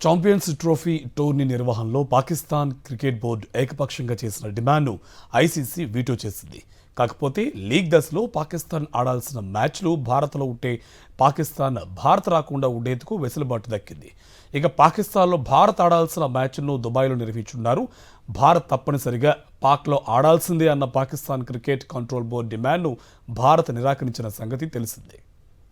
Champions trophy tourney నిర్వహణలో Pakistan cricket board ఏకపక్షంగా చేసిన డిమాండ్ను ఐసీసీ వీటో చేసింది. కాకపోతే లీగ్ దశలో పాకిస్తాన్ ఆడాల్సిన మ్యాచ్లు భారత్లో ఉంటే భారత్ రాకుండా ఉండేందుకు వెసులుబాటు దక్కింది. ఇక పాకిస్తాన్లో భారత్ ఆడాల్సిన మ్యాచ్ను దుబాయ్లో నిర్వహించున్నారు. భారత్ తప్పనిసరిగా పాక్లో ఆడాల్సిందే అన్న పాకిస్తాన్ క్రికెట్ కంట్రోల్ బోర్డు డిమాండ్ను భారత్ నిరాకరించిన సంగతి తెలిసిందే.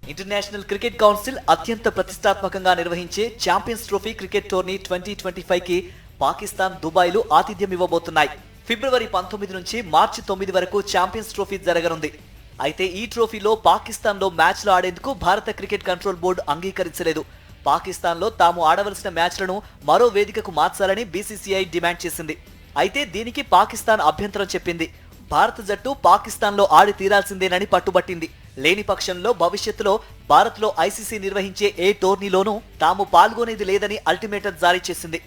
ఇంటర్నేషనల్ క్రికెట్ కౌన్సిల్ అత్యంత ప్రతిష్టాత్మకంగా నిర్వహించే ఛాంపియన్స్ ట్రోఫీ క్రికెట్ టోర్నీ 2025 కి పాకిస్తాన్ దుబాయ్లో ఆతిథ్యం ఇవ్వబోతున్నాయి. ఫిబ్రవరి 19 నుంచి మార్చి 9 వరకు ఛాంపియన్స్ ట్రోఫీ జరగనుంది. అయితే ఈ ట్రోఫీలో పాకిస్తాన్లో మ్యాచ్లు ఆడేందుకు భారత క్రికెట్ కంట్రోల్ బోర్డు అంగీకరించలేదు. పాకిస్తాన్లో తాము ఆడవలసిన మ్యాచ్లను మరో వేదికకు మార్చాలని బీసీసీఐ డిమాండ్ చేసింది. అయితే దీనికి పాకిస్తాన్ అభ్యంతరం చెప్పింది. భారత జట్టు పాకిస్తాన్లో ఆడి తీరాల్సిందేనని పట్టుబట్టింది. లేని పక్షంలో భవిష్యత్తులో భారత్లో ఐసీసీ నిర్వహించే ఏ టోర్నీలోనూ తాము పాల్గొనేది లేదని అల్టిమేటం జారీ చేసింది.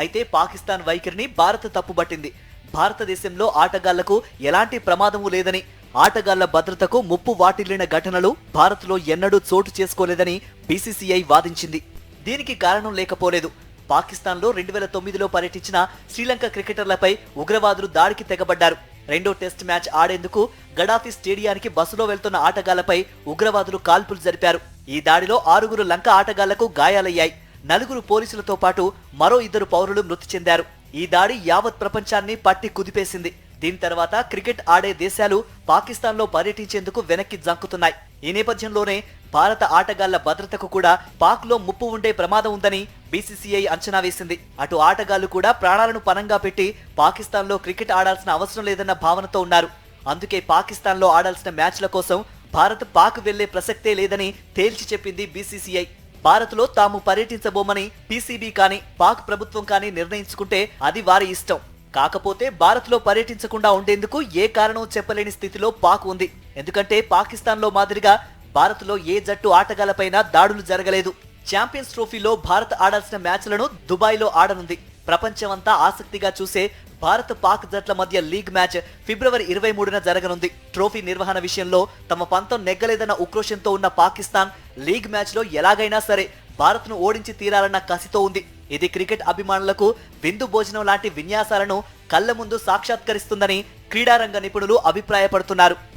అయితే పాకిస్తాన్ వైఖరిని భారత్ తప్పుబట్టింది. భారతదేశంలో ఆటగాళ్లకు ఎలాంటి ప్రమాదమూ లేదని, ఆటగాళ్ల భద్రతకు ముప్పు వాటిల్లిన ఘటనలు భారత్లో ఎన్నడూ చోటు చేసుకోలేదని బీసీసీఐ వాదించింది. దీనికి కారణం లేకపోలేదు. పాకిస్తాన్లో 2009లో పర్యటించిన శ్రీలంక క్రికెటర్లపై ఉగ్రవాదులు దాడికి తెగబడ్డారు. రెండో టెస్ట్ మ్యాచ్ ఆడేందుకు గడాఫీ స్టేడియానికి బస్సులో వెళ్తున్న ఆటగాళ్లపై ఉగ్రవాదులు కాల్పులు జరిపారు. ఈ దాడిలో 6 లంక ఆటగాళ్లకు గాయాలయ్యాయి. 4 పోలీసులతో పాటు మరో 2 పౌరులు మృతి చెందారు. ఈ దాడి యావత్ ప్రపంచాన్ని పట్టి కుదిపేసింది. దీని తర్వాత క్రికెట్ ఆడే దేశాలు పాకిస్తాన్లో పర్యటించేందుకు వెనక్కి జంకుతున్నాయి. ఈ నేపథ్యంలోనే భారత ఆటగాళ్ల భద్రతకు కూడా పాక్లో ముప్పు ఉండే ప్రమాదం ఉందని బీసీసీఐ అంచనా వేసింది. అటు ఆటగాళ్లు కూడా ప్రాణాలను పణంగా పెట్టి పాకిస్తాన్లో క్రికెట్ ఆడాల్సిన అవసరం లేదన్న భావనతో ఉన్నారు. అందుకే పాకిస్తాన్లో ఆడాల్సిన మ్యాచ్ల కోసం భారత్ పాక్ వెళ్లే ప్రసక్తే లేదని తేల్చి చెప్పింది బీసీసీఐ. భారత్లో తాము పర్యటించబోమని పీసీబీ కానీ పాక్ ప్రభుత్వం కానీ నిర్ణయించుకుంటే అది వారి ఇష్టం. కాకపోతే భారత్లో పర్యటించకుండా ఉండేందుకు ఏ కారణం చెప్పలేని స్థితిలో పాక్ ఉంది. ఎందుకంటే పాకిస్తాన్లో మాదిరిగా భారత్లో ఏ జట్టు ఆటగాళ్లపైనా దాడులు జరగలేదు. ఛాంపియన్స్ ట్రోఫీలో భారత్ ఆడాల్సిన మ్యాచ్లను దుబాయ్లో ఆడనుంది. ప్రపంచమంతా ఆసక్తిగా చూసే భారత్ పాక్ జట్ల మధ్య లీగ్ మ్యాచ్ ఫిబ్రవరి 23న జరగనుంది. ట్రోఫీ నిర్వహణ విషయంలో తమ పంతం నెగ్గలేదన్న ఉక్రోషంతో ఉన్న పాకిస్తాన్ లీగ్ మ్యాచ్లో ఎలాగైనా సరే భారత్ను ఓడించి తీరాలన్న కసితో ఉంది. ఇది క్రికెట్ అభిమానులకు విందు భోజనం లాంటి విన్యాసాలను కళ్ల ముందు సాక్షాత్కరిస్తుందని క్రీడారంగ నిపుణులు అభిప్రాయపడుతున్నారు.